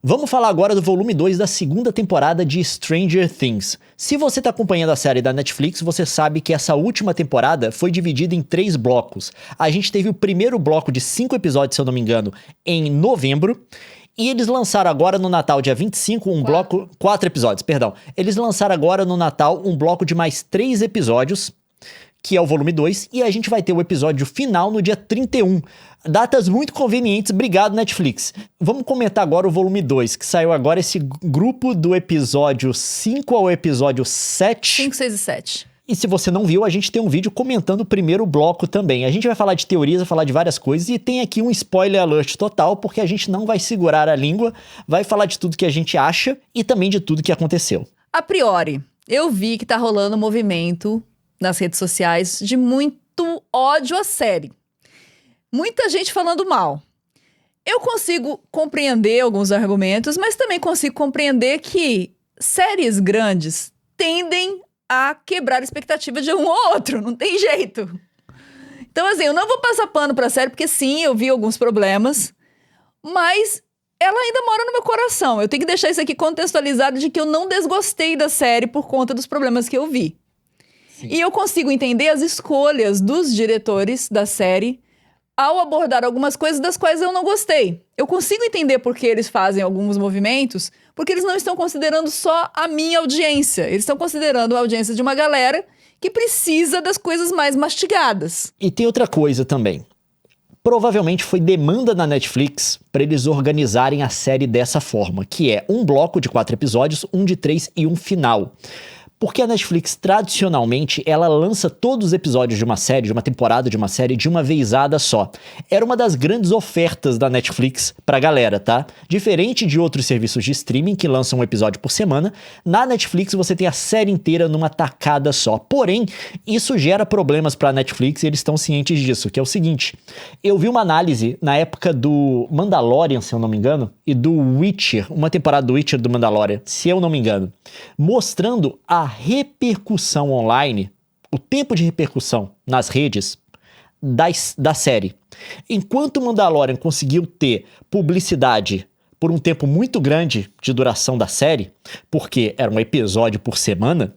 Vamos falar agora do volume 2 da segunda temporada de Stranger Things. Se você está acompanhando a série da Netflix, você sabe que essa última temporada foi dividida em 3 blocos. A gente teve o primeiro bloco de 5 episódios, se eu não me engano, em novembro. E eles lançaram agora no Natal, dia 25, bloco... 4 episódios, perdão. Eles lançaram agora no Natal um bloco de mais 3 episódios, que é o volume 2, e a gente vai ter o episódio final no dia 31. Datas muito convenientes, obrigado Netflix. Vamos comentar agora o volume 2, que saiu agora esse grupo do episódio 5 ao episódio 7. 5, 6 e 7. E se você não viu, a gente tem um vídeo comentando o primeiro bloco também. A gente vai falar de teorias, vai falar de várias coisas, e tem aqui um spoiler alert total, porque a gente não vai segurar a língua, vai falar de tudo que a gente acha e também de tudo que aconteceu. A priori, eu vi que tá rolando um movimento nas redes sociais de muito ódio à série. Muita gente falando mal. Eu consigo compreender alguns argumentos, mas também consigo compreender que séries grandes tendem a quebrar a expectativa de um ou outro, não tem jeito. Então, assim, eu não vou passar pano pra série, porque sim, eu vi alguns problemas, mas ela ainda mora no meu coração. Eu tenho que deixar isso aqui contextualizado de que eu não desgostei da série por conta dos problemas que eu vi. Sim. E eu consigo entender as escolhas dos diretores da série ao abordar algumas coisas das quais eu não gostei. Eu consigo entender por que eles fazem alguns movimentos, porque eles não estão considerando só a minha audiência. Eles estão considerando a audiência de uma galera que precisa das coisas mais mastigadas. E tem outra coisa também. Provavelmente foi demanda da Netflix para eles organizarem a série dessa forma, que é um bloco de 4 episódios, um de 3 e um final. Porque a Netflix, tradicionalmente, ela lança todos os episódios de uma série, de uma temporada de uma série, de uma vezada só. Era uma das grandes ofertas da Netflix pra galera, tá? Diferente de outros serviços de streaming que lançam um episódio por semana, na Netflix você tem a série inteira numa tacada só. Porém, isso gera problemas pra Netflix e eles estão cientes disso, que é o seguinte. Eu vi uma análise na época do Mandalorian, se eu não me engano, e do Witcher, uma temporada do Witcher do Mandalorian, se eu não me engano, mostrando a repercussão online, o tempo de repercussão nas redes da série. Enquanto Mandalorian conseguiu ter publicidade por um tempo muito grande de duração da série, porque era um episódio por semana,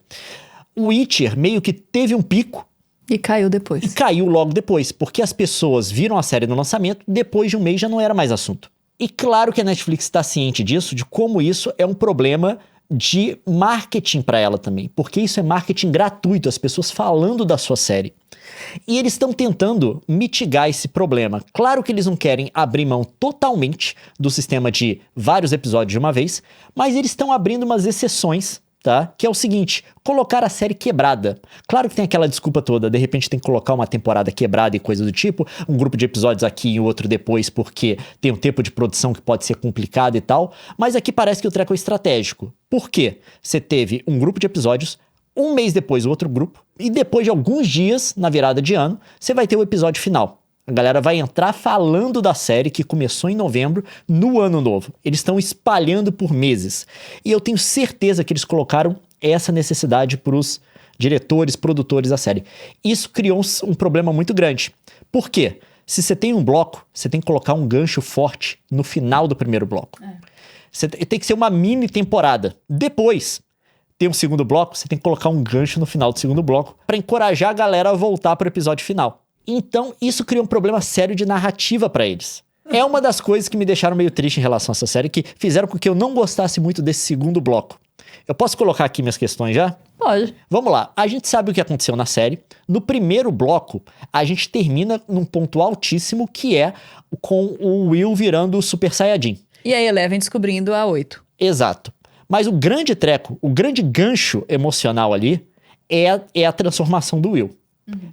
o Witcher meio que teve um pico e caiu depois. E caiu logo depois, porque as pessoas viram a série no lançamento, depois de um mês já não era mais assunto. E claro que a Netflix está ciente disso, de como isso é um problema de marketing para ela também, porque isso é marketing gratuito, as pessoas falando da sua série. E eles estão tentando mitigar esse problema. Claro que eles não querem abrir mão totalmente do sistema de vários episódios de uma vez, mas eles estão abrindo umas exceções, tá? Que é o seguinte, colocar a série quebrada. Claro que tem aquela desculpa toda, de repente tem que colocar uma temporada quebrada e coisa do tipo, um grupo de episódios aqui e outro depois, porque tem um tempo de produção que pode ser complicado e tal, mas aqui parece que o treco é estratégico. Por quê? Você teve um grupo de episódios, um mês depois o outro grupo, e depois de alguns dias, na virada de ano, você vai ter o episódio final. A galera vai entrar falando da série que começou em novembro, no ano novo. Eles estão espalhando por meses. E eu tenho certeza que eles colocaram essa necessidade para os diretores, produtores da série. Isso criou um problema muito grande. Por quê? Se você tem um bloco, você tem que colocar um gancho forte no final do primeiro bloco. Tem que ser uma mini temporada. Depois, tem um segundo bloco, você tem que colocar um gancho no final do segundo bloco para encorajar a galera a voltar para o episódio final. Então, isso cria um problema sério de narrativa pra eles. É uma das coisas que me deixaram meio triste em relação a essa série, que fizeram com que eu não gostasse muito desse segundo bloco. Eu posso colocar aqui minhas questões já? Pode. Vamos lá. A gente sabe o que aconteceu na série. No primeiro bloco, a gente termina num ponto altíssimo, que é com o Will virando o Super Saiyajin. E a Eleven descobrindo a 8. Exato. Mas o grande treco, o grande gancho emocional ali é a transformação do Will.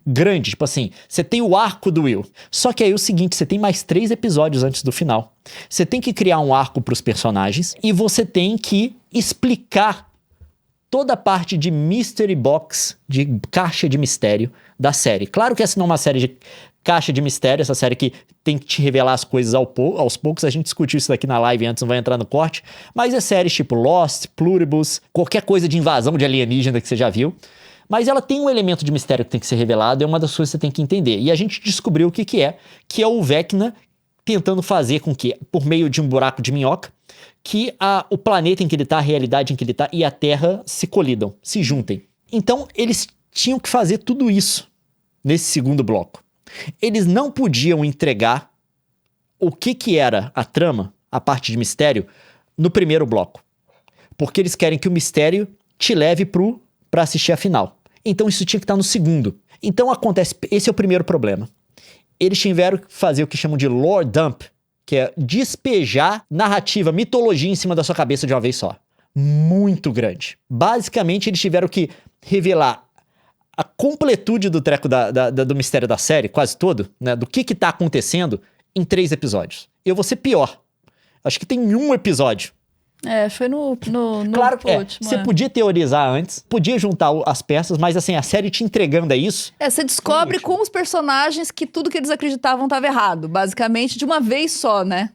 Grande, tipo assim, você tem o arco do Will. Só que aí é o seguinte, você tem mais 3 episódios antes do final. Você tem que criar um arco pros personagens e você tem que explicar toda a parte de mystery box, de caixa de mistério da série. Claro que essa não é uma série de caixa de mistério, essa série que tem que te revelar as coisas aos poucos. A gente discutiu isso daqui na live antes, não vai entrar no corte. Mas é séries tipo Lost, Pluribus, qualquer coisa de invasão de alienígena que você já viu. Mas ela tem um elemento de mistério que tem que ser revelado, é uma das coisas que você tem que entender. E a gente descobriu o que é o Vecna tentando fazer com que, por meio de um buraco de minhoca, que o planeta em que ele tá, a realidade em que ele tá e a Terra se colidam, se juntem. Então, eles tinham que fazer tudo isso nesse segundo bloco. Eles não podiam entregar o que era a trama, a parte de mistério, no primeiro bloco. Porque eles querem que o mistério te leve pra assistir a final. Então isso tinha que estar no segundo. Então acontece, esse é o primeiro problema. Eles tiveram que fazer o que chamam de lore dump, que é despejar narrativa, mitologia em cima da sua cabeça de uma vez só. Muito grande. Basicamente eles tiveram que revelar a completude do treco do mistério da série, quase todo, né, do que tá acontecendo em 3 episódios. Eu vou ser pior. Acho que tem um episódio. Foi no Claro, último. Você podia teorizar antes, podia juntar as peças, mas assim, a série te entregando isso. Você descobre com os personagens que tudo que eles acreditavam estava errado. Basicamente, de uma vez só, né?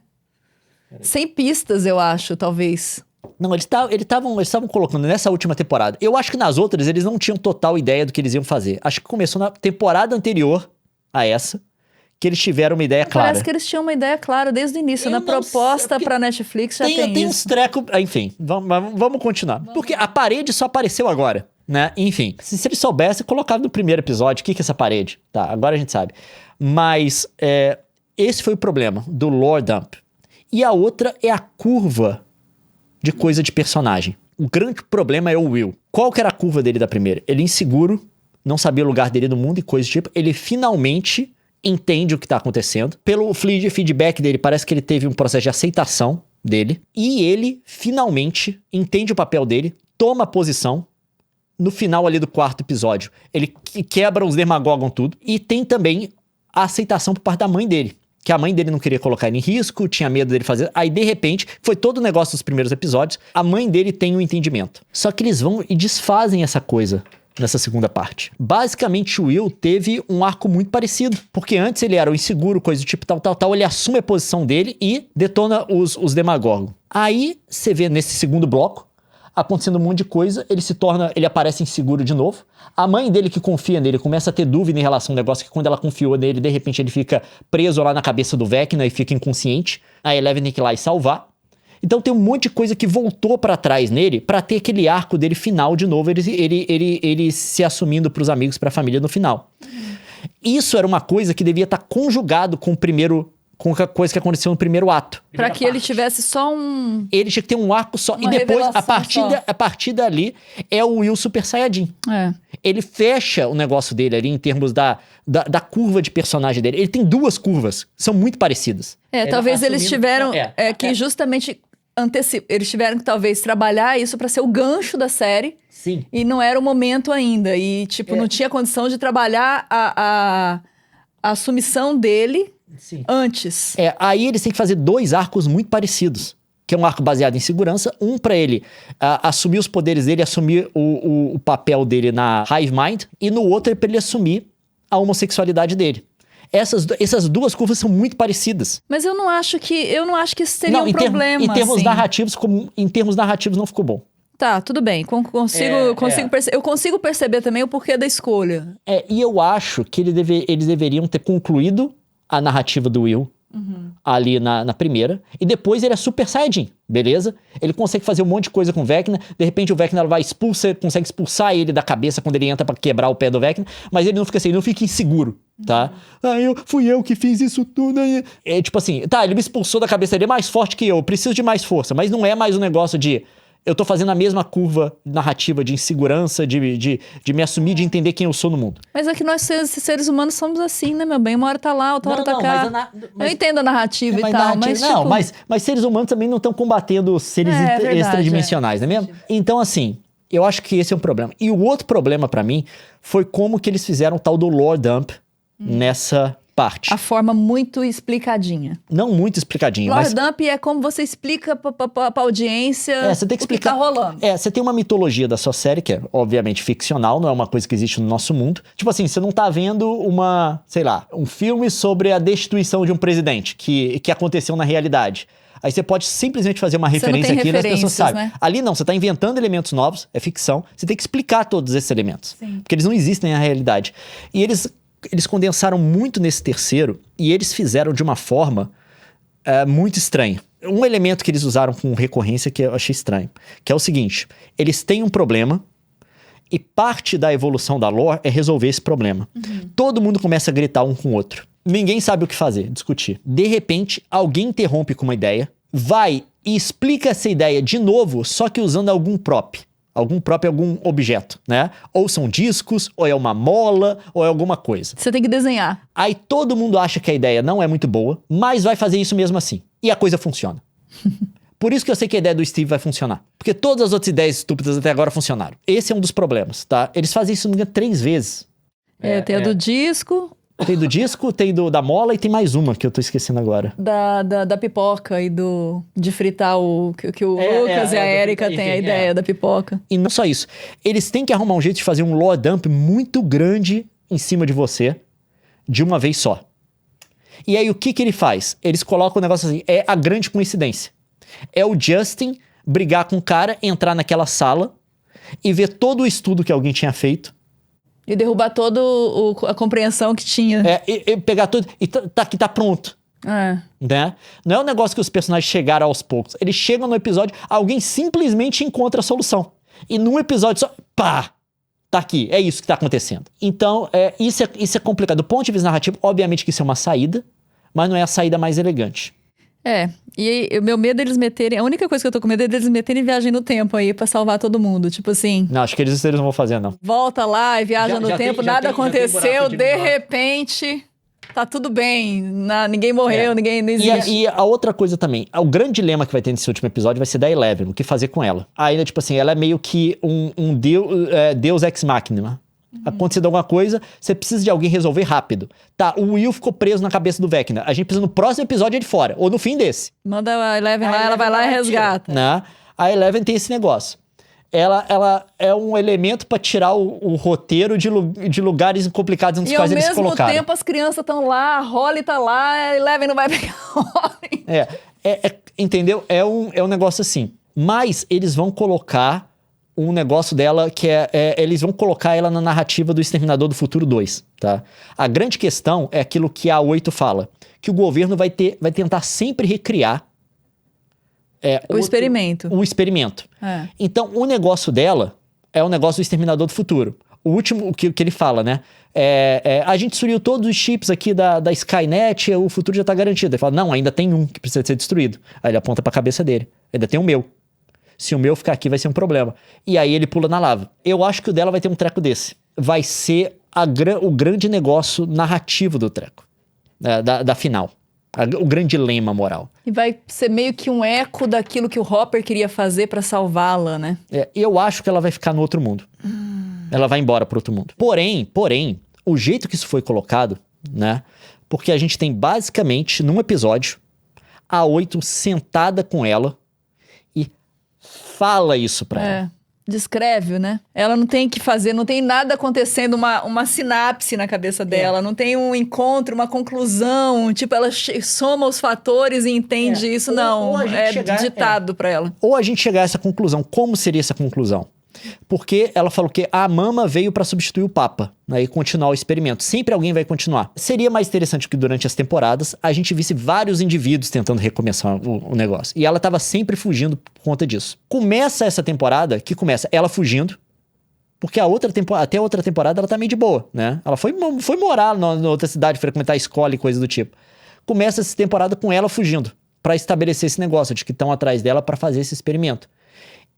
Sem pistas, eu acho, talvez. Não, eles estavam colocando nessa última temporada. Eu acho que nas outras eles não tinham total ideia do que eles iam fazer. Acho que começou na temporada anterior a essa, que eles tiveram uma ideia clara. Parece que eles tinham uma ideia clara desde o início. Na proposta pra Netflix já tem Tem isso. uns trecos... Enfim, vamos continuar. Porque a parede só apareceu agora, né? Enfim, se eles soubessem, colocavam no primeiro episódio o que é essa parede. Tá, agora a gente sabe. Mas esse foi o problema do lore dump. E a outra é a curva de coisa de personagem. O grande problema é o Will. Qual que era a curva dele da primeira? Ele inseguro, não sabia o lugar dele no mundo e coisa do tipo. Ele finalmente entende o que tá acontecendo. Pelo feedback dele, parece que ele teve um processo de aceitação dele. E ele finalmente entende o papel dele, toma a posição. No final ali do 4º episódio, ele quebra os Demagorgon tudo. E tem também a aceitação por parte da mãe dele. Que a mãe dele não queria colocar ele em risco, tinha medo dele fazer. Aí, de repente, foi todo o negócio dos primeiros episódios, a mãe dele tem um entendimento. Só que eles vão e desfazem essa coisa nessa segunda parte. Basicamente, o Will teve um arco muito parecido. Porque antes ele era o inseguro, coisa do tipo tal, ele assume a posição dele e detona os Demagorgon. Aí, você vê nesse segundo bloco, acontecendo um monte de coisa, ele aparece inseguro de novo. A mãe dele que confia nele começa a ter dúvida em relação ao negócio, que quando ela confiou nele, de repente ele fica preso lá na cabeça do Vecna e fica inconsciente. A Eleven tem que ir lá e salvar. Então tem um monte de coisa que voltou pra trás nele pra ter aquele arco dele final de novo, ele se assumindo pros amigos, pra família no final. Isso era uma coisa que devia estar conjugado com a coisa que aconteceu no primeiro ato. Pra que ele tivesse só um... Ele tinha que ter um arco só. E depois, a partir dali, é o Will Super Saiyajin. Ele fecha o negócio dele ali em termos da curva de personagem dele. Ele tem 2 curvas, são muito parecidas. Talvez eles tiveram que justamente... Eles tiveram que talvez trabalhar isso pra ser o gancho da série. Sim. E não era o momento ainda. E, não tinha condição de trabalhar a assumição dele... Sim. Antes. Aí eles têm que fazer 2 arcos muito parecidos. Que é um arco baseado em segurança. Um pra ele assumir os poderes dele, assumir o papel dele na Hive Mind. E no outro é pra ele assumir a homossexualidade dele. Essas 2 curvas são muito parecidas. Mas eu não acho que isso seria um problema. Em termos narrativos não ficou bom. Tá, tudo bem. Eu consigo perceber também o porquê da escolha. E eu acho que eles deveriam ter concluído a narrativa do Will ali na primeira, e depois ele é Super Saiyajin, beleza? Ele consegue fazer um monte de coisa com o Vecna, de repente o Vecna consegue expulsar ele da cabeça quando ele entra pra quebrar o pé do Vecna, mas ele não fica assim, ele não fica inseguro, tá? Fui eu que fiz isso tudo. É tipo assim, ele me expulsou da cabeça, ele é mais forte que eu preciso de mais força, mas não é mais um negócio de... Eu tô fazendo a mesma curva narrativa de insegurança, de me assumir, de entender quem eu sou no mundo. Mas é que nós seres humanos somos assim, né, meu bem? Uma hora tá lá, outra hora tá cá. Eu entendo a narrativa e tal, mas não, mas seres humanos também não estão combatendo seres extradimensionais, não é mesmo? Então, assim, eu acho que esse é um problema. E o outro problema pra mim foi como que eles fizeram o tal do lore dump nessa parte. A forma muito explicadinha. Não muito explicadinha, lore dump é como você explica pra audiência você tem que explicar, o que tá rolando. Você tem uma mitologia da sua série, que é obviamente ficcional, não é uma coisa que existe no nosso mundo. Tipo assim, você não tá vendo um filme sobre a destituição de um presidente que aconteceu na realidade. Aí você pode simplesmente fazer uma referência aqui e as pessoas sabem. Né? Ali não, você tá inventando elementos novos, é ficção. Você tem que explicar todos esses elementos. Sim. Porque eles não existem na realidade. E eles condensaram muito nesse terceiro e eles fizeram de uma forma muito estranho. Um elemento que eles usaram com recorrência que eu achei estranho, que é o seguinte, eles têm um problema e parte da evolução da lore é resolver esse problema. Todo mundo começa a gritar um com o outro. Ninguém sabe o que fazer, discutir. De repente, alguém interrompe com uma ideia, vai e explica essa ideia de novo, só que usando algum prop. Algum prop é algum objeto, né? Ou são discos, ou é uma mola, ou é alguma coisa. Você tem que desenhar. Aí todo mundo acha que a ideia não é muito boa, mas vai fazer isso mesmo assim. E a coisa funciona. Por isso que eu sei que a ideia do Steve vai funcionar. Porque todas as outras ideias estúpidas até agora funcionaram. Esse é um dos problemas, tá? Eles fazem isso, não me engano, 3 vezes. Tem a do disco, Tem do disco, tem da mola e tem mais uma que eu tô esquecendo agora. da pipoca e de fritar que o Lucas e a Erika têm a ideia da pipoca. E não só isso. Eles têm que arrumar um jeito de fazer um lore dump muito grande em cima de você, de uma vez só. E aí o que ele faz? Eles colocam o negócio assim, é a grande coincidência. É o Justin brigar com o cara, entrar naquela sala e ver todo o estudo que alguém tinha feito. E derrubar toda a compreensão que tinha. E pegar tudo e tá pronto. Né? Não é um negócio que os personagens chegaram aos poucos. Eles chegam no episódio, alguém simplesmente encontra a solução. E num episódio só, pá! Tá aqui, é isso que tá acontecendo. Então, isso é complicado. Do ponto de vista narrativo, obviamente que isso é uma saída, mas não é a saída mais elegante. E o meu medo é eles meterem... A única coisa que eu tô com medo é eles meterem viagem no tempo aí pra salvar todo mundo. Tipo assim... Não, acho que eles não vão fazer, não. Volta lá e viaja no tempo, nada aconteceu, de buraco repente... Tá tudo bem, ninguém morreu, ninguém não existe. E a outra coisa também, o grande dilema que vai ter nesse último episódio vai ser da Eleven, o que fazer com ela. Ainda, tipo assim, ela é meio que um deus ex machina. Acontecendo alguma coisa, você precisa de alguém resolver rápido. Tá, o Will ficou preso na cabeça do Vecna. A gente precisa no próximo episódio ele fora, ou no fim desse. Manda a Eleven lá, ela vai lá e resgata. Né? A Eleven tem esse negócio. Ela é um elemento pra tirar o roteiro de lugares complicados nos quais eles se colocaram. E ao mesmo tempo as crianças estão lá, a Holly tá lá, a Eleven não vai pegar a Holly. Entendeu? É um negócio assim. Mas eles vão colocar um negócio dela que eles vão colocar ela na narrativa do Exterminador do Futuro 2, tá? A grande questão é aquilo que a 8 fala, que o governo vai tentar sempre recriar o experimento. O experimento. Então, o negócio dela é o negócio do Exterminador do Futuro. O último, o que ele fala, né? A gente destruiu todos os chips aqui da Skynet, o futuro já tá garantido. Ele fala, não, ainda tem um que precisa ser destruído. Aí ele aponta pra cabeça dele. Ainda tem o meu. Se o meu ficar aqui, vai ser um problema. E aí ele pula na lava. Eu acho que o dela vai ter um treco desse. Vai ser o grande negócio narrativo do treco. Da final. O grande dilema moral. E vai ser meio que um eco daquilo que o Hopper queria fazer pra salvá-la, né? Eu acho que ela vai ficar no outro mundo. Ela vai embora pro outro mundo. Porém, o jeito que isso foi colocado, né? Porque a gente tem basicamente, num episódio, a 8 sentada com ela e fala isso pra ela. Descreve, né? Ela não tem que fazer, não tem nada acontecendo, uma sinapse na cabeça dela, não tem um encontro, uma conclusão, tipo, ela soma os fatores e entende isso, não. É ditado pra ela. Ou a gente chegar a essa conclusão, como seria essa conclusão? Porque ela falou que a Mama veio pra substituir o Papa, né, e continuar o experimento. Sempre alguém vai continuar. Seria mais interessante que durante as temporadas a gente visse vários indivíduos tentando recomeçar o negócio. E ela tava sempre fugindo por conta disso. Começa essa temporada, que começa ela fugindo, porque até a outra temporada ela tá meio de boa, né? Ela foi morar na outra cidade, frequentar a escola e coisa do tipo. Começa essa temporada com ela fugindo, pra estabelecer esse negócio de que estão atrás dela pra fazer esse experimento.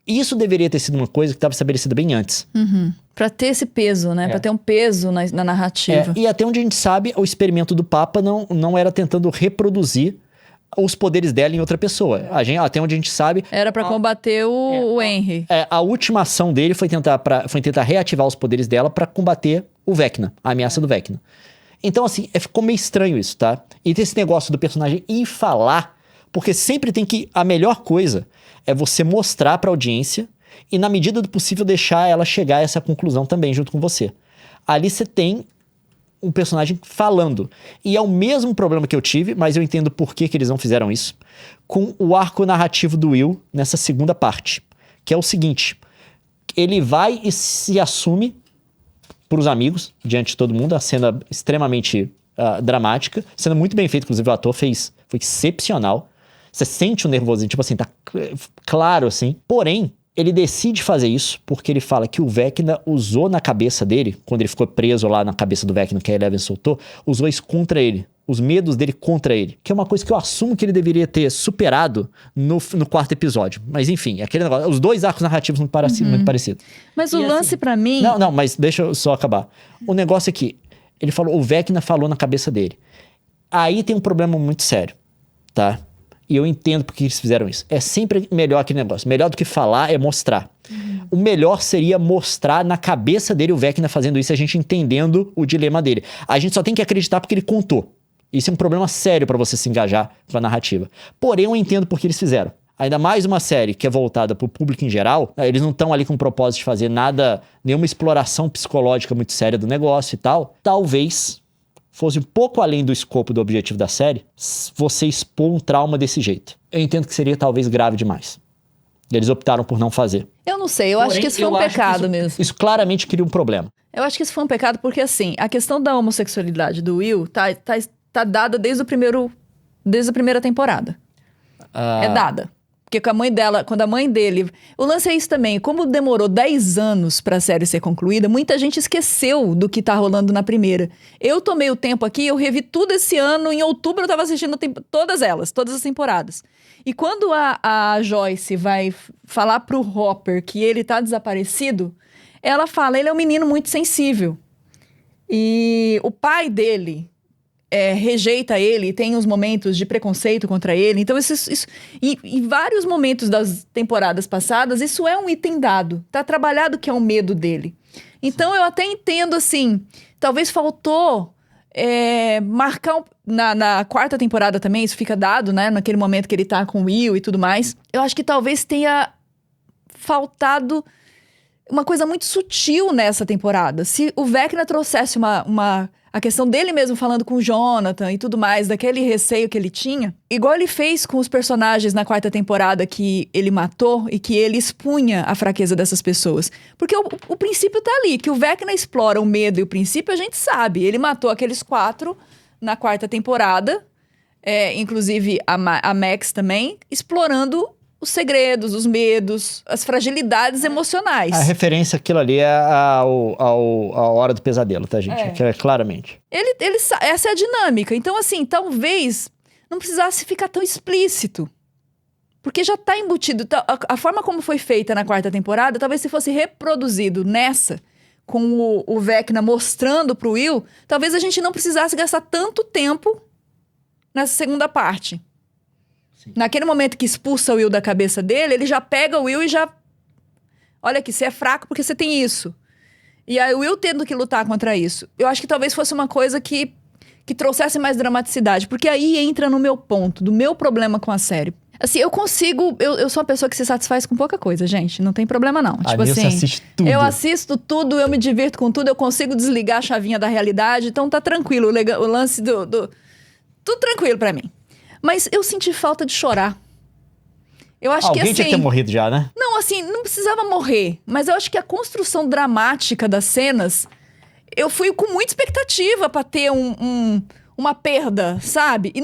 Isso deveria ter sido uma coisa que estava estabelecida bem antes. Pra ter esse peso, né? Pra ter um peso na narrativa. E até onde a gente sabe, o experimento do Papa não era tentando reproduzir os poderes dela em outra pessoa. Até onde a gente sabe... Era pra combater o Henry. A última ação dele foi tentar reativar os poderes dela pra combater o Vecna, a ameaça do Vecna. Então, assim, ficou meio estranho isso, tá? E ter esse negócio do personagem ir falar, porque sempre tem que... A melhor coisa é você mostrar pra audiência e, na medida do possível, deixar ela chegar a essa conclusão também junto com você. Ali você tem um personagem falando. E é o mesmo problema que eu tive, mas eu entendo por que eles não fizeram isso, com o arco narrativo do Will nessa segunda parte. Que é o seguinte, ele vai e se assume pros amigos, diante de todo mundo, a cena extremamente dramática, sendo muito bem feito. Inclusive, o ator foi excepcional. Você sente o nervosismo, tipo assim, tá claro assim. Porém, ele decide fazer isso porque ele fala que o Vecna usou na cabeça dele, quando ele ficou preso lá na cabeça do Vecna, que a Eleven soltou, usou isso contra ele. Os medos dele contra ele. Que é uma coisa que eu assumo que ele deveria ter superado no quarto episódio. Mas enfim, aquele negócio. Os dois arcos narrativos muito parecidos. Mas o lance pra mim... Não, mas deixa eu só acabar. O negócio é que ele falou, o Vecna falou na cabeça dele. Aí tem um problema muito sério, tá? E eu entendo porque eles fizeram isso. É sempre melhor aquele negócio. Melhor do que falar é mostrar. O melhor seria mostrar na cabeça dele o Vecna fazendo isso, a gente entendendo o dilema dele. A gente só tem que acreditar porque ele contou. Isso é um problema sério pra você se engajar com a narrativa. Porém, eu entendo porque eles fizeram. Ainda mais uma série que é voltada pro público em geral, eles não estão ali com o propósito de fazer nada, nenhuma exploração psicológica muito séria do negócio e tal. Talvez fosse um pouco além do escopo do objetivo da série, você expor um trauma desse jeito. Eu entendo que seria talvez grave demais. Eles optaram por não fazer. Eu não sei, eu acho que isso foi um pecado mesmo. Isso claramente cria um problema. Eu acho que isso foi um pecado porque, assim, a questão da homossexualidade do Will tá dada desde a primeira temporada. É dada. Porque quando a mãe dele... O lance é isso também. Como demorou 10 anos pra série ser concluída, muita gente esqueceu do que tá rolando na primeira. Eu tomei o tempo aqui, eu revi tudo esse ano. Em outubro eu tava assistindo todas as temporadas. E quando a Joyce vai falar pro Hopper que ele tá desaparecido, ela fala, ele é um menino muito sensível. E o pai dele... rejeita ele, tem uns momentos de preconceito contra ele. Então, em vários momentos das temporadas passadas, isso é um item dado. Tá trabalhado que é um medo dele. Então, eu até entendo, assim, talvez faltou marcar... Na quarta temporada também, isso fica dado, né? Naquele momento que ele tá com o Will e tudo mais. Eu acho que talvez tenha faltado uma coisa muito sutil nessa temporada. Se o Vecna trouxesse a questão dele mesmo falando com o Jonathan e tudo mais, daquele receio que ele tinha, igual ele fez com os personagens na quarta temporada que ele matou e que ele expunha a fraqueza dessas pessoas. Porque o princípio tá ali, que o Vecna explora o medo e o princípio a gente sabe. Ele matou aqueles 4 na quarta temporada, inclusive a Max também, explorando os segredos, os medos, as fragilidades emocionais. A referência àquilo ali é a Hora do Pesadelo, tá, gente? Claramente. Essa é a dinâmica. Então, assim, talvez não precisasse ficar tão explícito. Porque já tá embutido. A forma como foi feita na quarta temporada, talvez se fosse reproduzido nessa, com o Vecna mostrando pro Will, talvez a gente não precisasse gastar tanto tempo nessa segunda parte. Naquele momento que expulsa o Will da cabeça dele, ele já pega o Will e já... Olha aqui, você é fraco porque você tem isso. E aí o Will tendo que lutar contra isso. Eu acho que talvez fosse uma coisa que trouxesse mais dramaticidade. Porque aí entra no meu ponto, do meu problema com a série. Assim, eu consigo... Eu sou uma pessoa que se satisfaz com pouca coisa, gente. Não tem problema, não. Tipo assim, assiste tudo. Eu assisto tudo, eu me divirto com tudo, eu consigo desligar a chavinha da realidade. Então tá tranquilo. O lance tudo tranquilo pra mim. Mas eu senti falta de chorar. Eu acho que assim... Alguém tinha que ter morrido já, né? Não, assim, não precisava morrer. Mas eu acho que a construção dramática das cenas... Eu fui com muita expectativa pra ter uma perda, sabe? E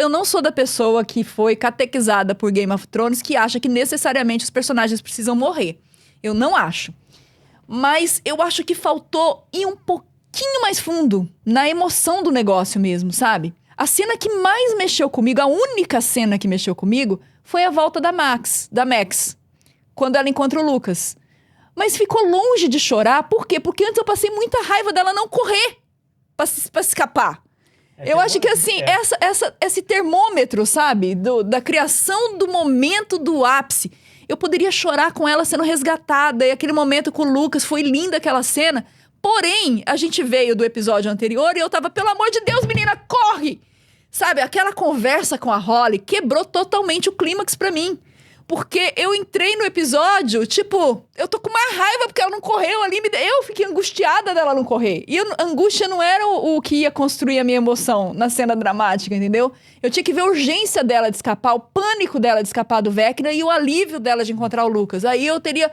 eu não sou da pessoa que foi catequizada por Game of Thrones que acha que necessariamente os personagens precisam morrer. Eu não acho. Mas eu acho que faltou ir um pouquinho mais fundo na emoção do negócio mesmo, sabe? A cena que mais mexeu comigo, a única cena que mexeu comigo, foi a volta da Max, quando ela encontra o Lucas. Mas ficou longe de chorar, por quê? Porque antes eu passei muita raiva dela não correr pra escapar. Eu acho que, assim, esse termômetro, sabe? Da criação do momento do ápice. Eu poderia chorar com ela sendo resgatada, e aquele momento com o Lucas, foi linda aquela cena. Porém, a gente veio do episódio anterior e eu tava, pelo amor de Deus, menina, corre! Sabe, aquela conversa com a Holly quebrou totalmente o clímax pra mim. Porque eu entrei no episódio, tipo, eu tô com uma raiva porque ela não correu ali. Eu fiquei angustiada dela não correr. E a angústia não era o que ia construir a minha emoção na cena dramática, entendeu? Eu tinha que ver a urgência dela de escapar, o pânico dela de escapar do Vecna e o alívio dela de encontrar o Lucas. Aí eu teria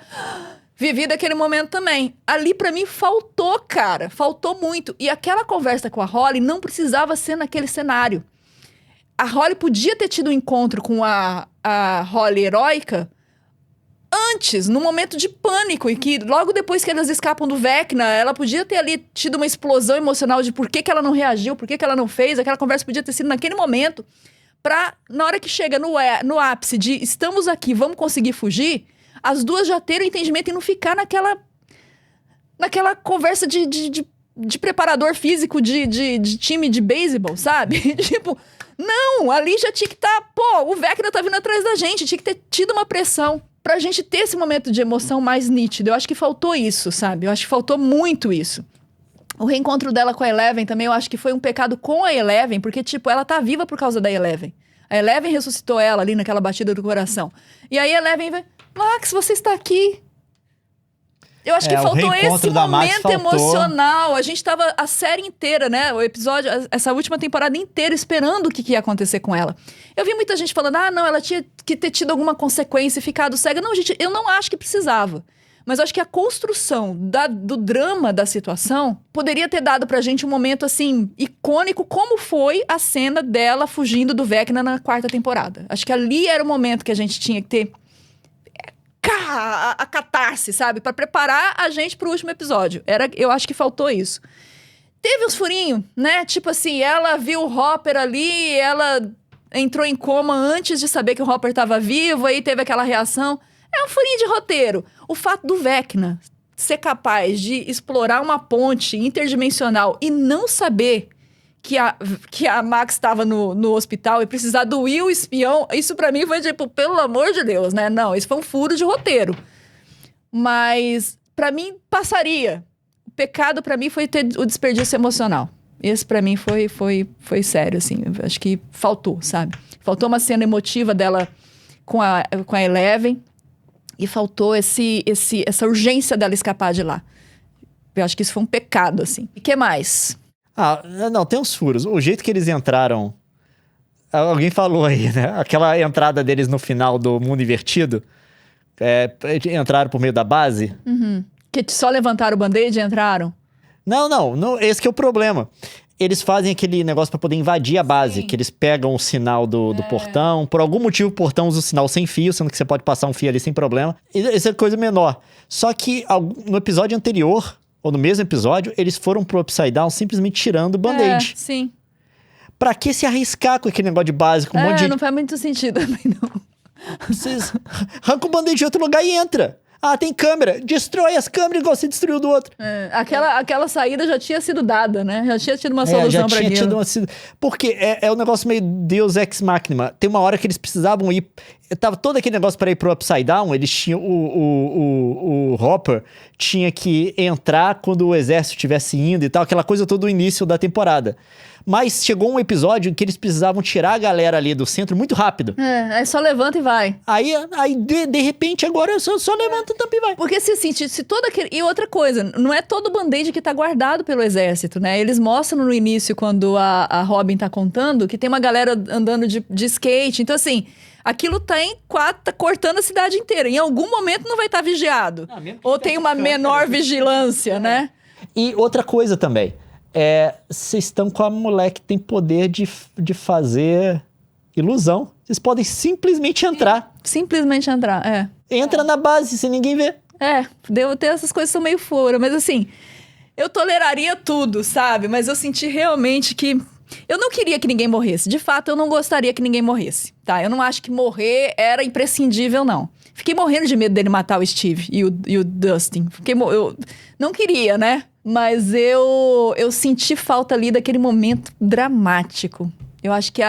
Vivi daquele momento também. Ali pra mim faltou, cara. Faltou muito. E aquela conversa com a Holly não precisava ser naquele cenário. A Holly podia ter tido um encontro com a Holly heróica antes, no momento de pânico, e que logo depois que elas escapam do Vecna, ela podia ter ali tido uma explosão emocional de por que ela não reagiu, por que ela não fez. Aquela conversa podia ter sido naquele momento, pra, na hora que chega no ápice de estamos aqui, vamos conseguir fugir, as duas já terem entendimento e não ficar naquela conversa de preparador físico de time de beisebol, sabe? Tipo, não, ali já tinha que estar, o Vecna tá vindo atrás da gente, tinha que ter tido uma pressão pra gente ter esse momento de emoção mais nítido. Eu acho que faltou isso, sabe? Eu acho que faltou muito isso. O reencontro dela com a Eleven também, eu acho que foi um pecado com a Eleven, porque, tipo, ela tá viva por causa da Eleven. A Eleven ressuscitou ela ali naquela batida do coração. E aí a Eleven vai, Max, você está aqui. Eu acho que faltou esse momento emocional. A gente tava a série inteira, né? O episódio, essa última temporada inteira esperando o que ia acontecer com ela. Eu vi muita gente falando, não, ela tinha que ter tido alguma consequência e ficado cega. Não, gente, eu não acho que precisava. Mas eu acho que a construção do drama da situação poderia ter dado pra gente um momento, assim, icônico, como foi a cena dela fugindo do Vecna na 4ª temporada. Acho que ali era o momento que a gente tinha que ter a catarse, sabe? Pra preparar a gente pro último episódio. Eu acho que faltou isso. Teve uns furinhos, né? Tipo assim, ela viu o Hopper ali, ela entrou em coma antes de saber que o Hopper tava vivo, aí teve aquela reação. É um furinho de roteiro. O fato do Vecna ser capaz de explorar uma ponte interdimensional e não saber que a Max estava no hospital e precisar do Will espião, isso pra mim foi tipo, pelo amor de Deus, né? Não, isso foi um furo de roteiro. Mas pra mim passaria. O pecado pra mim foi ter o desperdício emocional. Esse pra mim foi sério, assim. Eu acho que faltou, sabe? Faltou uma cena emotiva dela com a Eleven e faltou essa urgência dela escapar de lá. Eu acho que isso foi um pecado, assim. E o que mais? Não, tem uns furos. O jeito que eles entraram... Alguém falou aí, né? Aquela entrada deles no final do Mundo Invertido. Entraram por meio da base. Uhum. Que só levantaram o band-aid e entraram? Não, esse que é o problema. Eles fazem aquele negócio pra poder invadir a base. Sim. Que eles pegam o sinal do portão. Por algum motivo o portão usa o sinal sem fio, sendo que você pode passar um fio ali sem problema. Isso é coisa menor. Só que no episódio anterior... ou no mesmo episódio, eles foram pro Upside Down simplesmente tirando o band-aid. Sim. Pra que se arriscar com aquele negócio de base, com um monte de... não faz muito sentido também, não. Vocês arrancam o band-aid de outro lugar e entra. Tem câmera. Destrói as câmeras igual você destruiu do outro. Aquela saída já tinha sido dada, né? Já tinha tido uma solução pra aquilo. Porque é um negócio meio Deus Ex Machina. Tem uma hora que eles precisavam ir... Tava todo aquele negócio para ir pro Upside Down, eles tinham... O Hopper tinha que entrar quando o exército estivesse indo e tal, aquela coisa toda do início da temporada. Mas chegou um episódio em que eles precisavam tirar a galera ali do centro muito rápido. Aí só levanta e vai. Aí de repente, agora só levanta, tampa e vai. Porque se todo aquele... E outra coisa, não é todo band-aid que tá guardado pelo exército, né? Eles mostram no início, quando a Robin tá contando, que tem uma galera andando de skate. Então, assim... Aquilo tá cortando a cidade inteira. Em algum momento não vai estar vigiado. Ou tem uma menor vigilância, né? E outra coisa também. Vocês estão com a mulher que tem poder de fazer ilusão. Vocês podem simplesmente entrar. Simplesmente entrar, Entra na base, sem ninguém ver. Devo ter essas coisas que são meio fora. Mas assim, eu toleraria tudo, sabe? Mas eu senti realmente que... Eu não queria que ninguém morresse. De fato, eu não gostaria que ninguém morresse, tá? Eu não acho que morrer era imprescindível, não. Fiquei morrendo de medo dele matar o Steve e o Dustin. Eu não queria, né? Mas eu senti falta ali daquele momento dramático. Eu acho que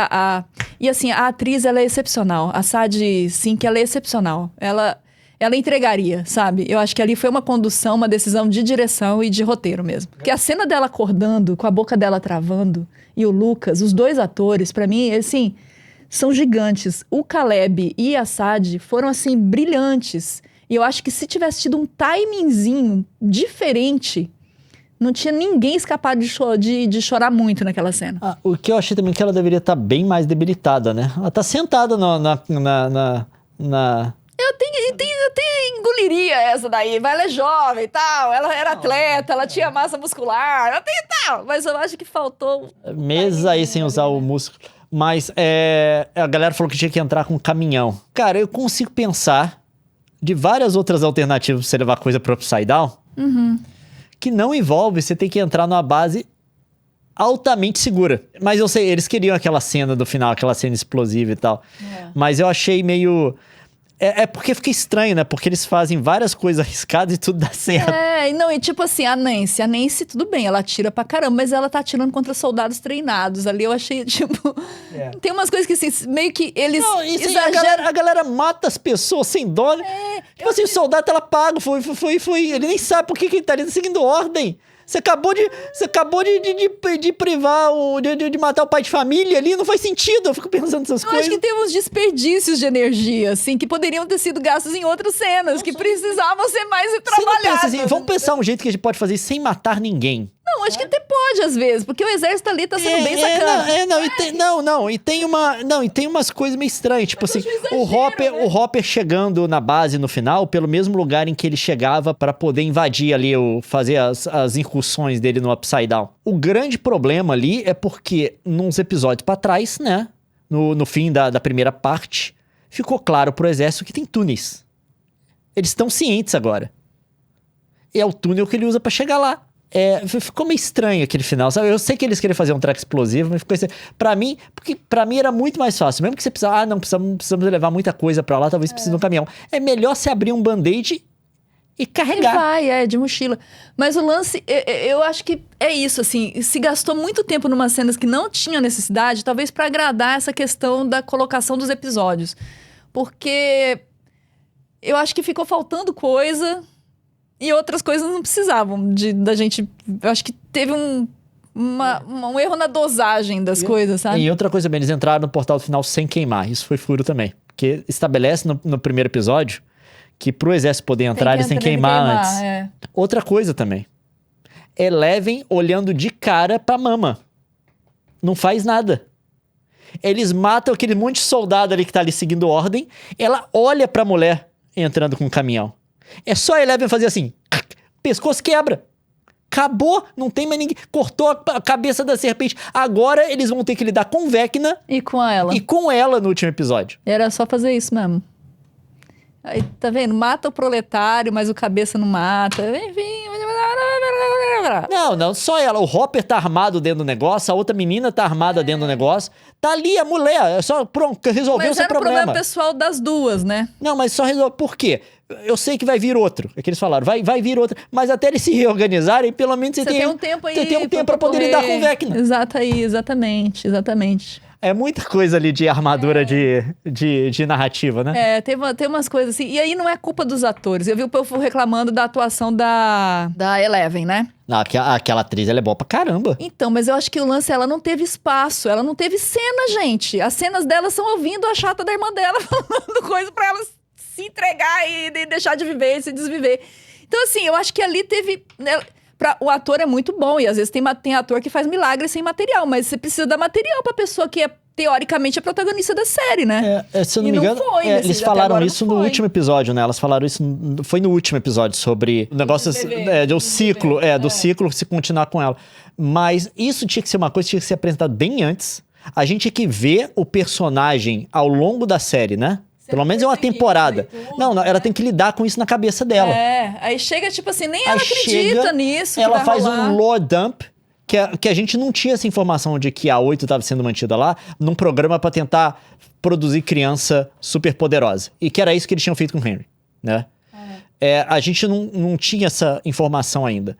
E assim, a atriz, ela é excepcional. A Sadie Sink, ela é excepcional. Ela entregaria, sabe? Eu acho que ali foi uma condução, uma decisão de direção e de roteiro mesmo. Porque a cena dela acordando, com a boca dela travando, e o Lucas, os dois atores, pra mim, assim, são gigantes. O Caleb e a Sadie foram, assim, brilhantes. E eu acho que se tivesse tido um timingzinho diferente, não tinha ninguém escapado de chorar muito naquela cena. O que eu achei também que ela deveria estar bem mais debilitada, né? Ela tá sentada na... Eu até engoliria queria essa daí, mas ela é jovem e tal, ela era atleta, ela tinha massa muscular, ela tem tal. Mas eu acho que faltou... Meses aí sem usar o músculo. Mas a galera falou que tinha que entrar com um caminhão. Cara, eu consigo pensar de várias outras alternativas pra você levar coisa pro Upside Down, que não envolve você ter que entrar numa base altamente segura. Mas eu sei, eles queriam aquela cena do final, aquela cena explosiva e tal. Mas eu achei meio... porque fica estranho, né? Porque eles fazem várias coisas arriscadas e tudo dá certo. E tipo assim, a Nancy, tudo bem, ela atira pra caramba, mas ela tá atirando contra soldados treinados. Ali eu achei, tipo... Tem umas coisas que, assim, meio que eles exageram. A galera mata as pessoas sem dó. Tipo assim, o soldado, ela paga, foi. Ele nem sabe por que ele tá ali seguindo ordem. Você acabou de privar, de matar o pai de família ali, não faz sentido, eu fico pensando nessas coisas. Eu acho que tem uns desperdícios de energia, assim, que poderiam ter sido gastos em outras cenas, que precisavam ser mais trabalhadas. Assim, vamos pensar um jeito que a gente pode fazer isso sem matar ninguém. Não, acho que até pode, às vezes, porque o exército ali tá sendo bem sacana. E tem umas coisas meio estranhas, tipo assim, o Hopper chegando na base no final, pelo mesmo lugar em que ele chegava pra poder invadir ali, fazer as incursões dele no Upside Down. O grande problema ali é porque, nos episódios pra trás, né, no fim da primeira parte, ficou claro pro exército que tem túneis. Eles estão cientes agora. E é o túnel que ele usa pra chegar lá. Ficou meio estranho aquele final, sabe? Eu sei que eles queriam fazer um track explosivo, mas ficou estranho. Pra mim era muito mais fácil. Mesmo que você precisamos levar muita coisa pra lá, talvez precise de um caminhão. É melhor você abrir um band-aid e carregar. E vai, de mochila. Mas o lance, eu acho que é isso, assim, se gastou muito tempo numa cenas que não tinha necessidade, talvez pra agradar essa questão da colocação dos episódios. Porque eu acho que ficou faltando coisa... E outras coisas não precisavam da gente... Eu acho que teve um erro na dosagem das coisas, sabe? E outra coisa, eles entraram no portal do final sem queimar. Isso foi furo também. Porque estabelece no primeiro episódio que pro exército poder entrar, eles têm que queimar antes. Outra coisa também. Eleven olhando de cara pra Mama. Não faz nada. Eles matam aquele monte de soldado ali que tá ali seguindo ordem. Ela olha pra mulher entrando com o caminhão. É só a Eleven fazer assim, pescoço quebra. Acabou, não tem mais ninguém. Cortou a cabeça da serpente. Agora eles vão ter que lidar com Vecna. E com ela. E com ela no último episódio. Era só fazer isso mesmo. Aí, tá vendo? Mata o proletário, mas o cabeça não mata. Enfim. Não, só ela. O Hopper tá armado dentro do negócio, a outra menina tá armada dentro do negócio. Tá ali a mulher, é só pronto, resolveu o seu problema. Mas era o problema pessoal das duas, né? Não, mas só resolveu. Por quê? Eu sei que vai vir outro. É que eles falaram, vai vir outro. Mas até eles se reorganizarem, pelo menos você tem um tempo aí. Você tem um tempo pra poder lidar com o Vecna. Exatamente. É muita coisa ali de armadura de narrativa, né? Tem umas coisas assim. E aí não é culpa dos atores. Eu vi o povo reclamando da atuação da Eleven, né? Não, aquela atriz, ela é boa pra caramba. Então, mas eu acho que o lance, ela não teve espaço. Ela não teve cena, gente. As cenas dela são ouvindo a chata da irmã dela falando coisa pra ela se entregar e deixar de viver e se desviver. Então, assim, eu acho que ali teve... O ator é muito bom e às vezes tem ator que faz milagre sem material, mas você precisa dar material pra pessoa que é teoricamente a protagonista da série, né? Se eu não me engano, eles falaram isso no último episódio, né? Elas falaram isso, foi no último episódio, sobre o negócio do ciclo, do ciclo se continuar com ela. Mas isso tinha que ser uma coisa que tinha que ser apresentado bem antes. A gente tinha que ver o personagem ao longo da série, né? Pelo menos é uma temporada. Não, ela tem que lidar com isso na cabeça dela. Aí chega, tipo assim, nem ela acredita nisso. Ela faz um lore dump, que a gente não tinha essa informação de que a 8 estava sendo mantida lá, num programa pra tentar produzir criança super poderosa. E que era isso que eles tinham feito com o Henry, né? A gente não tinha essa informação ainda.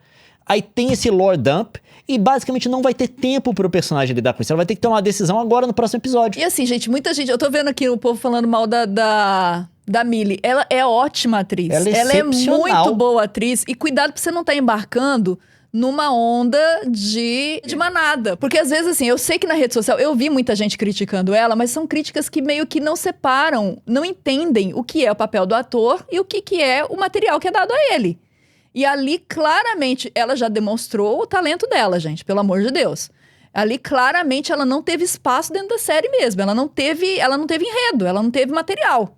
Aí tem esse lore dump e basicamente não vai ter tempo pro personagem lidar com isso. Ela vai ter que tomar uma decisão agora no próximo episódio. E assim, gente, muita gente... Eu tô vendo aqui o povo falando mal da Millie. Ela é ótima atriz. Ela é muito boa atriz. E cuidado pra você não estar embarcando numa onda de manada. Porque às vezes, assim, eu sei que na rede social... Eu vi muita gente criticando ela, mas são críticas que meio que não separam, não entendem o que é o papel do ator e o que é o material que é dado a ele. E ali, claramente, ela já demonstrou o talento dela, gente, pelo amor de Deus. Ali, claramente, ela não teve espaço dentro da série mesmo. Ela não teve enredo, ela não teve material.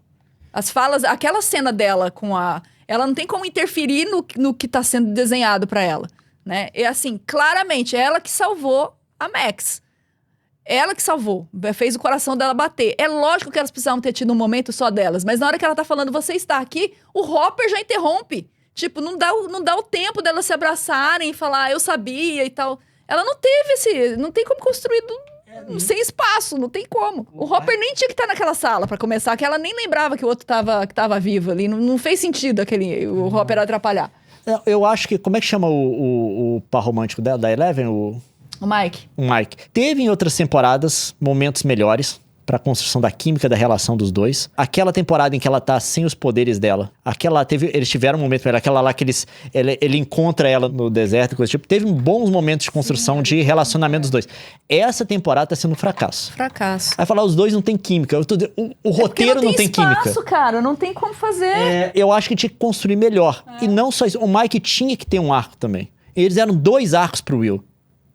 As falas, aquela cena dela com a... Ela não tem como interferir no que tá sendo desenhado pra ela, né? E assim, claramente, é ela que salvou a Max. Ela que salvou, fez o coração dela bater. É lógico que elas precisavam ter tido um momento só delas, mas na hora que ela tá falando, você está aqui, o Hopper já interrompe. Tipo, não dá o tempo delas se abraçarem e falar, eu sabia e tal. Ela não teve não tem como construir sem espaço, não tem como. O Hopper nem tinha que estar naquela sala pra começar, que ela nem lembrava que o outro que tava vivo ali. Não fez sentido o Hopper atrapalhar. Eu acho que, como é que chama o par romântico dela, da Eleven? O Mike. O Mike. Teve em outras temporadas momentos melhores pra construção da química da relação dos dois. Aquela temporada em que ela tá sem os poderes dela, eles tiveram um momento melhor. Aquela lá que ele encontra ela no deserto e coisa do tipo. Teve bons momentos de construção de relacionamento dos dois. Essa temporada tá sendo um fracasso. Aí falar, os dois não tem química. O roteiro não tem química. Não tem espaço, cara. Não tem como fazer. Eu acho que tinha que construir melhor. E não só isso. O Mike tinha que ter um arco também. Eles eram 2 arcos pro Will.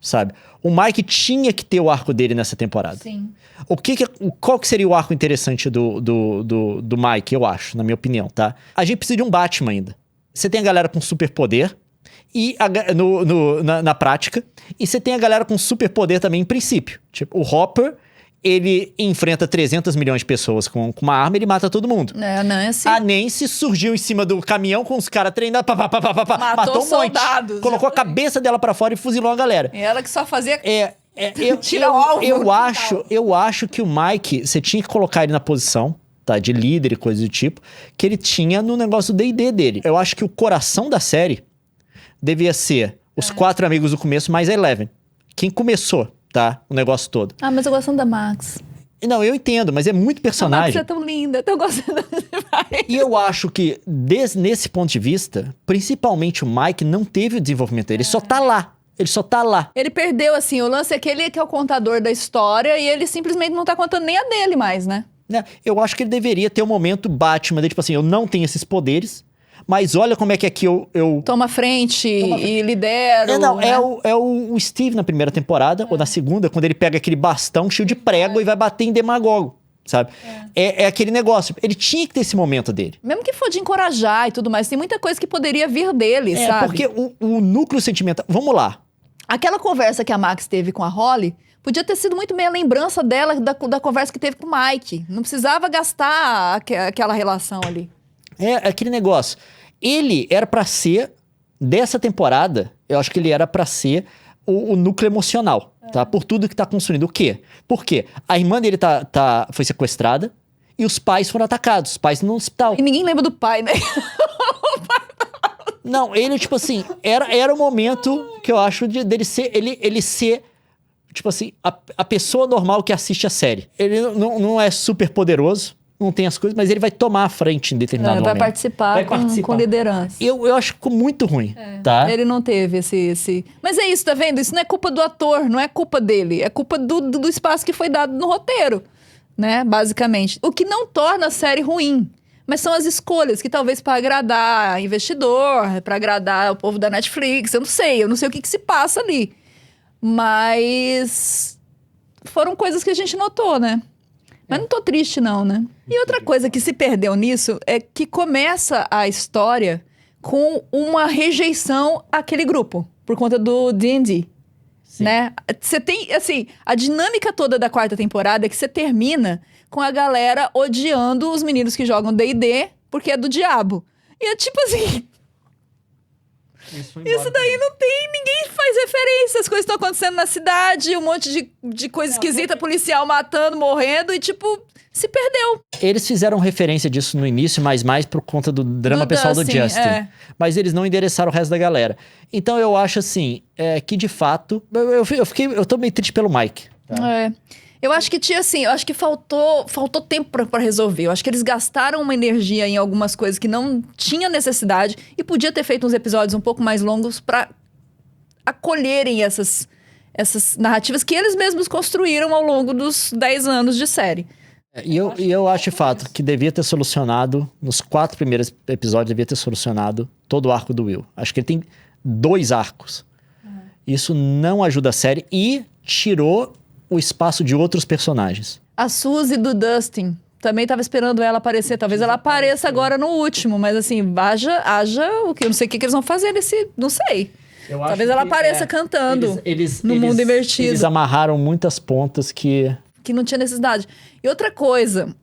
Sabe? O Mike tinha que ter o arco dele nessa temporada. Sim. Qual que seria o arco interessante do Mike, eu acho, na minha opinião, tá? A gente precisa de um Batman ainda. Você tem a galera com superpoder na prática, e você tem a galera com superpoder também em princípio. Tipo, o Hopper, ele enfrenta 300 milhões de pessoas com uma arma, ele mata todo mundo. A Nancy. A Nancy surgiu em cima do caminhão com os caras treinando, matou um soldados. monte. Colocou a cabeça dela pra fora e fuzilou a galera. E ela que só fazia... Tira o alvo. Eu acho que o Mike, você tinha que colocar ele na posição, tá, de líder e coisa do tipo, que ele tinha no negócio do D&D dele. Eu acho que o coração da série devia ser os 4 amigos do começo mais a Eleven. Quem começou, tá, o negócio todo. Mas eu gosto da Max. Não, eu entendo, mas é muito personagem. A Max é tão linda, tô gostando demais. E eu acho que, nesse ponto de vista, principalmente o Mike não teve o desenvolvimento dele. Ele só tá lá. Ele só tá lá. Ele perdeu, assim, o lance é que ele que é o contador da história e ele simplesmente não tá contando nem a dele mais, né? Eu acho que ele deveria ter um momento Batman, tipo assim, eu não tenho esses poderes, mas olha como é que aqui eu... Toma frente e lidero. Né? É o Steve na primeira temporada, ou na segunda, quando ele pega aquele bastão cheio de prego e vai bater em Demagogo, sabe? É aquele negócio. Ele tinha que ter esse momento dele. Mesmo que for de encorajar e tudo mais, tem muita coisa que poderia vir dele, sabe? Porque o núcleo sentimental... Vamos lá. Aquela conversa que a Max teve com a Holly podia ter sido muito bem a lembrança dela da conversa que teve com o Mike. Não precisava gastar aquela relação ali. Aquele negócio. Ele era pra ser, dessa temporada, eu acho que ele era pra ser o núcleo emocional, tá? Por tudo que tá construindo. O quê? Por quê? A irmã dele foi sequestrada e os pais foram atacados. Os pais no hospital. E ninguém lembra do pai, né? Não, ele, tipo assim, era o momento que eu acho dele ser, ele ser, tipo assim, a pessoa normal que assiste a série. Ele não é super poderoso, não tem as coisas, mas ele vai tomar a frente em determinado momento. Vai participar com liderança. Eu acho que ficou muito ruim, tá? Ele não teve esse... Mas é isso, tá vendo? Isso não é culpa do ator, não é culpa dele. É culpa do espaço que foi dado no roteiro, né? Basicamente. O que não torna a série ruim. Mas são as escolhas que talvez para agradar investidor, para agradar o povo da Netflix, eu não sei o que se passa ali. Mas foram coisas que a gente notou, né? Mas não tô triste não, né? E outra coisa que se perdeu nisso é que começa a história com uma rejeição àquele grupo, por conta do D&D. Né? Você tem, assim, a dinâmica toda da 4ª temporada é que você termina com a galera odiando os meninos que jogam D&D porque é do diabo. E é tipo assim... Isso daí não tem... Ninguém faz referência. As coisas estão acontecendo na cidade, um monte de coisa esquisita, policial matando, morrendo, e tipo... Se perdeu. Eles fizeram referência disso no início, mas mais por conta do drama pessoal do Justin. Mas eles não endereçaram o resto da galera. Então eu acho assim, que de fato... Eu tô meio triste pelo Mike. Tá? Eu acho que tinha assim, eu acho que faltou tempo pra resolver. Eu acho que eles gastaram uma energia em algumas coisas que não tinha necessidade e podia ter feito uns episódios um pouco mais longos pra acolherem essas narrativas que eles mesmos construíram ao longo dos 10 anos de série. E eu acho de fato que devia ter solucionado, nos 4 primeiros episódios, devia ter solucionado todo o arco do Will. Acho que ele tem 2 arcos. Isso não ajuda a série e tirou o espaço de outros personagens. A Suzy do Dustin Também tava esperando ela aparecer. Talvez ela apareça agora no último. Mas assim, haja o que? Eu não sei o que eles vão fazer nesse... Não sei. Talvez ela apareça cantando no mundo invertido. Eles amarraram muitas pontas que não tinha necessidade. E outra coisa...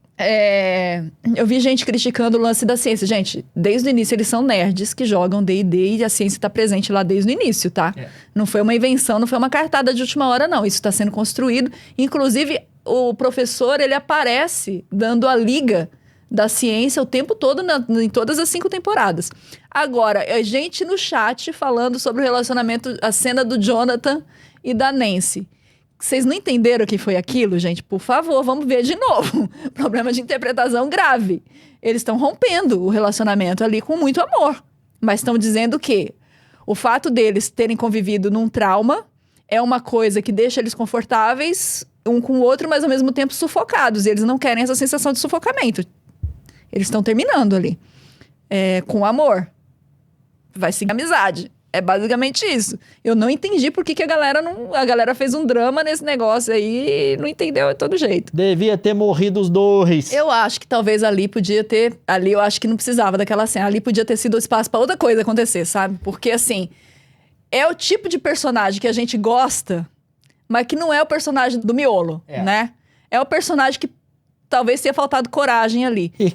eu vi gente criticando o lance da ciência. Gente, desde o início eles são nerds que jogam D&D e a ciência está presente lá desde o início, tá? Não foi uma invenção, não foi uma cartada de última hora, não. Isso está sendo construído. Inclusive, o professor, ele aparece dando a liga da ciência o tempo todo em todas as 5 temporadas. Agora, a gente no chat falando sobre o relacionamento, a cena do Jonathan e da Nancy. Vocês não entenderam o que foi aquilo, gente? Por favor, vamos ver de novo. Problema de interpretação grave. Eles estão rompendo o relacionamento ali com muito amor. Mas estão dizendo que o fato deles terem convivido num trauma é uma coisa que deixa eles confortáveis um com o outro, mas ao mesmo tempo sufocados. E eles não querem essa sensação de sufocamento. Eles estão terminando ali. Com amor. Vai seguir amizade. É basicamente isso. Eu não entendi por que a galera fez um drama nesse negócio aí e não entendeu de todo jeito. Devia ter morrido os dois. Eu acho que talvez ali podia ter... Ali eu acho que não precisava daquela cena. Ali podia ter sido espaço pra outra coisa acontecer, sabe? Porque, assim, é o tipo de personagem que a gente gosta, mas que não é o personagem do miolo, né? É o personagem que talvez tenha faltado coragem ali. E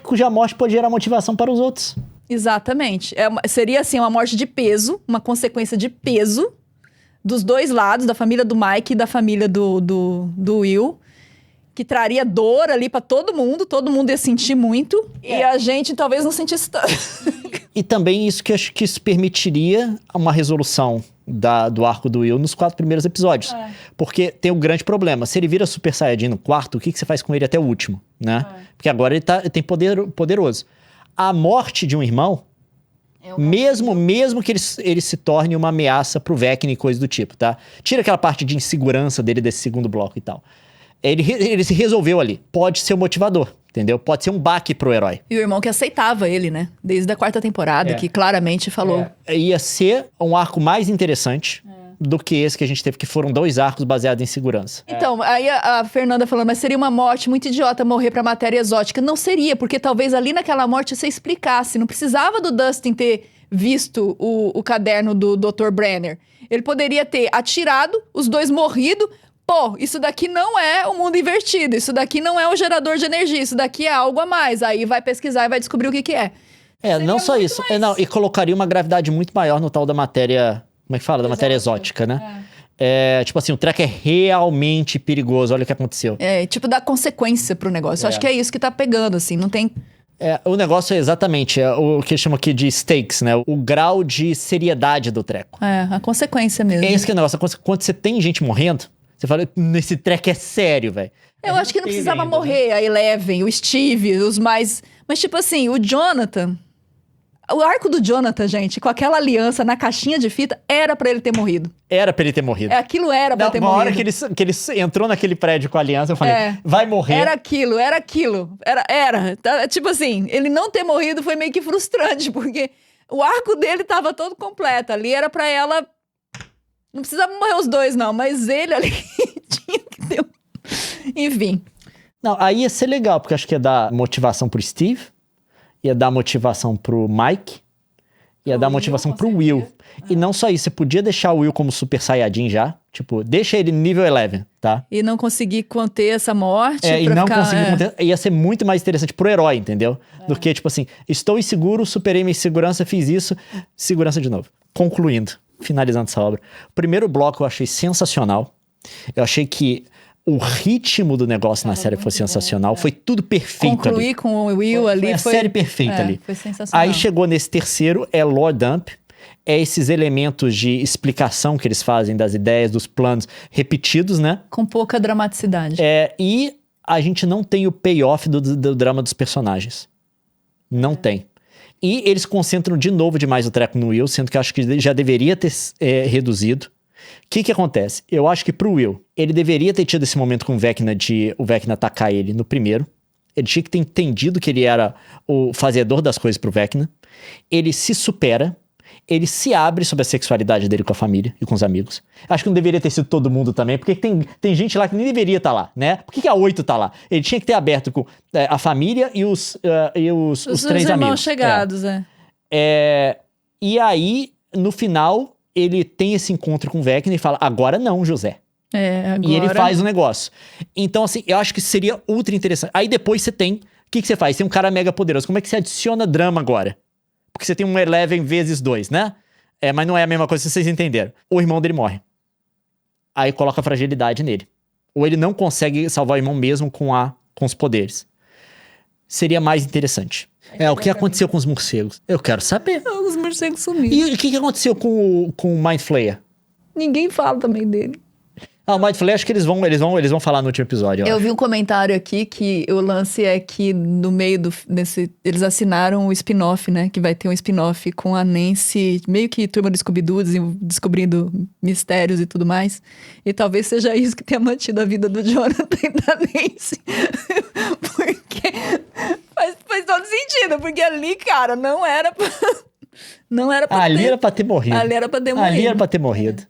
cuja morte pode gerar motivação para os outros. Exatamente. Seria, assim, uma morte de peso, uma consequência de peso dos dois lados, da família do Mike e da família do Will, que traria dor ali pra todo mundo ia sentir muito, e a gente talvez não sentisse tanto. E também isso que acho que isso permitiria uma resolução do arco do Will nos 4 primeiros episódios. Porque tem um grande problema. Se ele vira Super Saiyajin no 4º, o que você faz com ele até o último, né? Porque agora ele tem poderoso. A morte de um irmão, mesmo que ele se torne uma ameaça pro Vecna e coisa do tipo, tá? Tira aquela parte de insegurança dele desse segundo bloco e tal. Ele se resolveu ali. Pode ser um motivador, entendeu? Pode ser um baque pro herói. E o irmão que aceitava ele, né? Desde a 4ª temporada, que claramente falou. Ia ser um arco mais interessante do que esse que a gente teve, que foram 2 arcos baseados em segurança. Então, aí a Fernanda falando, mas seria uma morte muito idiota morrer pra matéria exótica. Não seria, porque talvez ali naquela morte você explicasse. Não precisava do Dustin ter visto o caderno do Dr. Brenner. Ele poderia ter atirado, os dois morrido. Pô, isso daqui não é o mundo invertido. Isso daqui não é o gerador de energia. Isso daqui é algo a mais. Aí vai pesquisar e vai descobrir o que é. Não só isso. E colocaria uma gravidade muito maior no tal da matéria... Como é que fala? Da matéria exótica, né? Tipo assim, o treco é realmente perigoso. Olha o que aconteceu. Tipo, dá consequência pro negócio. Eu acho que é isso que tá pegando, assim. Não tem... O negócio é exatamente o que eles chamam aqui de stakes, né? O grau de seriedade do treco. A consequência mesmo. É esse que é o negócio. Quando você tem gente morrendo, você fala, esse treco é sério, velho. Eu acho que não precisava morrer a Eleven, o Steve, os mais... Mas, tipo assim, o Jonathan... O arco do Jonathan, gente, com aquela aliança na caixinha de fita, era pra ele ter morrido. Era pra ele ter morrido. Aquilo era pra ter morrido. Na hora que ele entrou naquele prédio com a aliança, eu falei, vai morrer. Era aquilo. Era. Tipo assim, ele não ter morrido foi meio que frustrante, porque o arco dele tava todo completo. Ali era pra ela... Não precisava morrer os dois, não, mas ele ali tinha que ter... Enfim. Não, aí ia ser legal, porque acho que ia dar motivação pro Steve... Ia dar motivação pro Mike. Ia dar motivação pro Will. E não só isso, você podia deixar o Will como Super Saiyajin já. Tipo, deixa ele nível 11, tá? E não conseguir conter essa morte. E não conseguir conter. Ia ser muito mais interessante pro herói, entendeu? Do que, tipo assim, estou inseguro, superei minha insegurança, fiz isso. Segurança de novo. Concluindo, finalizando essa obra. O primeiro bloco eu achei sensacional. Eu achei que o ritmo do negócio na série foi sensacional. Foi tudo perfeito. Concluir ali. Com o Will ali foi a série perfeita ali. Foi sensacional. Aí chegou nesse terceiro, Lore Dump. Esses elementos de explicação que eles fazem das ideias, dos planos repetidos, né? Com pouca dramaticidade. E a gente não tem o payoff do drama dos personagens. Não tem. E eles concentram de novo demais o treco no Will, sendo que eu acho que já deveria ter reduzido. O que acontece? Eu acho que pro Will, ele deveria ter tido esse momento com o Vecna de o Vecna atacar ele no primeiro. Ele tinha que ter entendido que ele era o fazedor das coisas pro Vecna. Ele se supera. Ele se abre sobre a sexualidade dele com a família e com os amigos. Acho que não deveria ter sido todo mundo também, porque tem gente lá que nem deveria estar lá, né? Por que a 8 tá lá? Ele tinha que ter aberto com a família e os três irmãos amigos. chegados, E aí, no final, ele tem esse encontro com o Vecna e fala, agora não, José. Agora... E ele faz o negócio. Então, assim, eu acho que seria ultra interessante. Aí depois você tem... O que você faz? Tem um cara mega poderoso. Como é que você adiciona drama agora? Porque você tem um Eleven vezes 2, né? Mas não é a mesma coisa, se vocês entenderam. O irmão dele morre. Aí coloca fragilidade nele. Ou ele não consegue salvar o irmão mesmo com os poderes. Seria mais interessante. O que aconteceu com os morcegos? Eu quero saber. Os morcegos sumiram. E o que aconteceu com o Mind Flayer? Ninguém fala também dele. O Mind Flayer, acho que eles vão falar no último episódio. Eu vi um comentário aqui que o lance é que no meio eles assinaram o spin-off, né? Que vai ter um spin-off com a Nancy, meio que turma do Scooby-Doo, descobrindo mistérios e tudo mais. E talvez seja isso que tenha mantido a vida do Jonathan e da Nancy. Porque faz todo sentido, porque ali, cara, não era pra ali era pra ter morrido. Ali era pra ter morrido. Ali era pra ter morrido.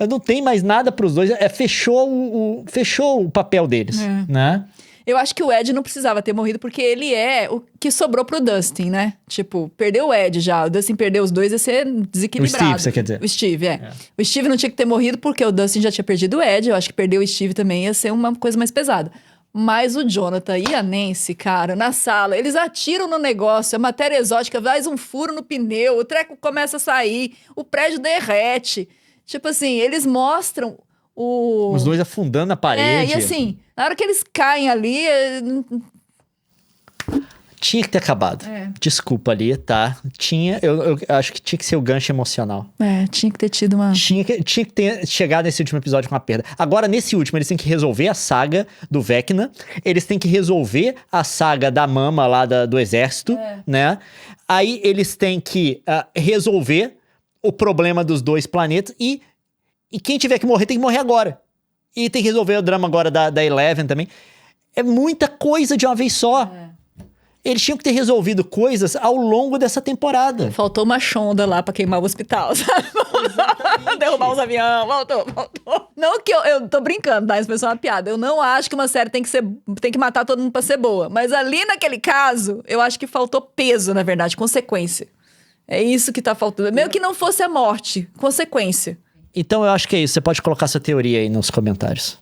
Não tem mais nada pros dois. Fechou o papel deles, né? Eu acho que o Ed não precisava ter morrido, porque ele é o que sobrou pro Dustin, né? Tipo, perdeu o Ed já. O Dustin perdeu os dois, ia ser desequilibrado. O Steve, você quer dizer? O Steve, O Steve não tinha que ter morrido, porque o Dustin já tinha perdido o Ed. Eu acho que perder o Steve também ia ser uma coisa mais pesada. Mas o Jonathan e a Nancy, cara, na sala, eles atiram no negócio, a matéria exótica faz um furo no pneu, o treco começa a sair, o prédio derrete. Tipo assim, eles mostram os dois afundando na parede. E assim, na hora que eles caem ali... Tinha que ter acabado. Desculpa ali, tá? Eu acho que tinha que ser o gancho emocional. Tinha que ter tido uma... Tinha que ter chegado nesse último episódio com a perda. Agora, nesse último, eles têm que resolver a saga do Vecna. Eles têm que resolver a saga da mama lá do exército, né? Aí eles têm que resolver o problema dos dois planetas e quem tiver que morrer tem que morrer agora. E tem que resolver o drama agora da Eleven também. É muita coisa de uma vez só. Eles tinham que ter resolvido coisas ao longo dessa temporada. Faltou uma Shonda lá pra queimar o hospital, sabe? Derrubar os aviões, voltou. Não que eu tô brincando, tá? Isso foi só uma piada. Eu não acho que uma série tem que matar todo mundo pra ser boa. Mas ali naquele caso, eu acho que faltou peso, na verdade, consequência. É isso que tá faltando. Mesmo que não fosse a morte, consequência. Então eu acho que é isso. Você pode colocar sua teoria aí nos comentários.